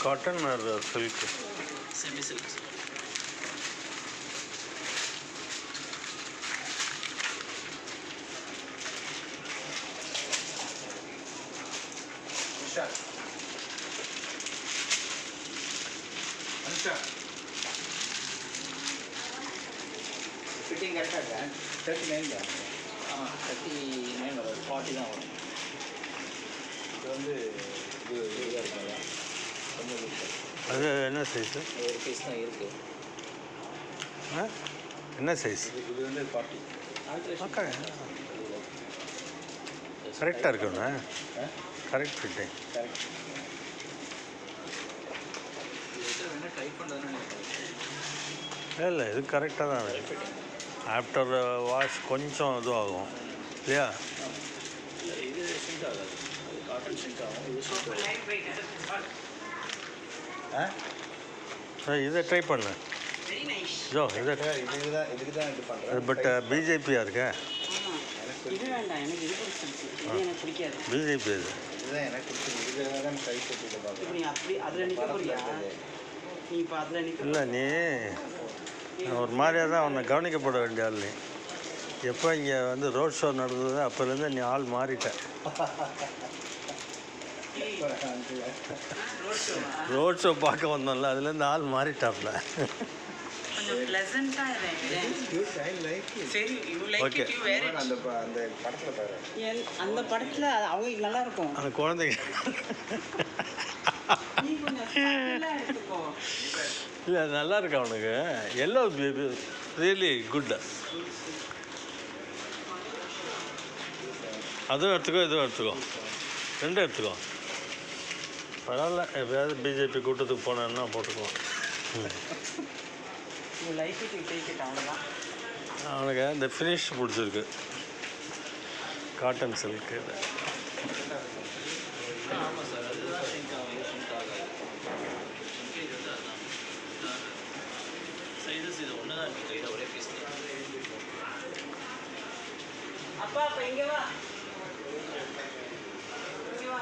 Cotton or silk? Semi-silk. Fitting கரெக்டாக 39 தான். 39 வரும், 40 தான் வரும். இது வந்து இது இதாக இருக்குங்களா? அது என்ன சைஸு? ஒரு பீஸ் தான் இருக்குது. என்ன சைஸ்? இது வந்து 40. கரெக்டாக இருக்குண்ணா. Correct fitting. கரெக்ட். இல்லை இது கரெக்டாக தான் இருக்கு. ஆஃப்டர் வாஷ் கொஞ்சம் இதுவாகும் இல்லையா? இது ஷிங்க் ஆகாது, அது காட்டன் ஷிங்க் ஆகும். இது ஷிங்க் ஆகும். இதை ட்ரை பண்ணு ஜோ. இதை இதுக்கு தான் இது பண்ணுறேன். பட் பிஜேபியாக இருக்க? இது வேண்டாம், எனக்கு இது பிடிச்சிருச்சு. இது எனக்கு பிடிக்காது. பிஜேபி இது இதுதான் எனக்கு பிடிச்சது. இதுக்காக தான் சைஸ் வச்சுட்டு இப்போ பார்க்குறேன். நீ அப்படி அதில் நிற்க போறியா? நீ இப்போ அதில் நிற்க இல்லை, நீ ஒரு மாதிரியாக தான் உன்னை கவனிக்கப்பட வேண்டிய ஆள். நீ எப்போ இங்கே வந்து ரோட் ஷோ நடந்தது அப்போலேருந்து நீ ஆள் மாறிட்ட. ரோட் ஷோ பார்க்க வந்தோம்ல, அதுலேருந்து ஆள் மாறிட்டாப்ல. கொஞ்சம் ப்ளசண்ட்டாக சரி, you like Okay. It, you wear it. அந்த படத்தில் பாரு, அந்த படத்தில் அவங்க நல்லா இருக்கும். அந்த குழந்தைங்க நீ கொஞ்சம் subtle-ஆ எடுத்துக்கோ. இல்லை நல்லா இருக்கு அவனுக்கு. Yellow really good. அதுவும் எடுத்துக்கோ, இதுவும் எடுத்துக்கோ, ரெண்டும் எடுத்துக்கோ. பரவாயில்ல, எப்பயாவது பிஜேபி கூட்டத்துக்கு போனேன்னா போட்டுக்குவோம். You like it, you take it, அவ்வளோதான். அவனுக்கு இந்த ஃபினிஷ் பிடிச்சிருக்கு. காட்டன் சில்க்கு இது. ஆமாம் சார், அதுதான் ஷிங்க் ஆகும். இது ஷிங்க் ஆகாது. இது வந்து அதுதான் சைஸஸ். இது ஒன்று தான் இருக்குது கையில், ஒரே பீஸ் தான். அப்பா அப்போ இங்கே வா, இங்கே வா.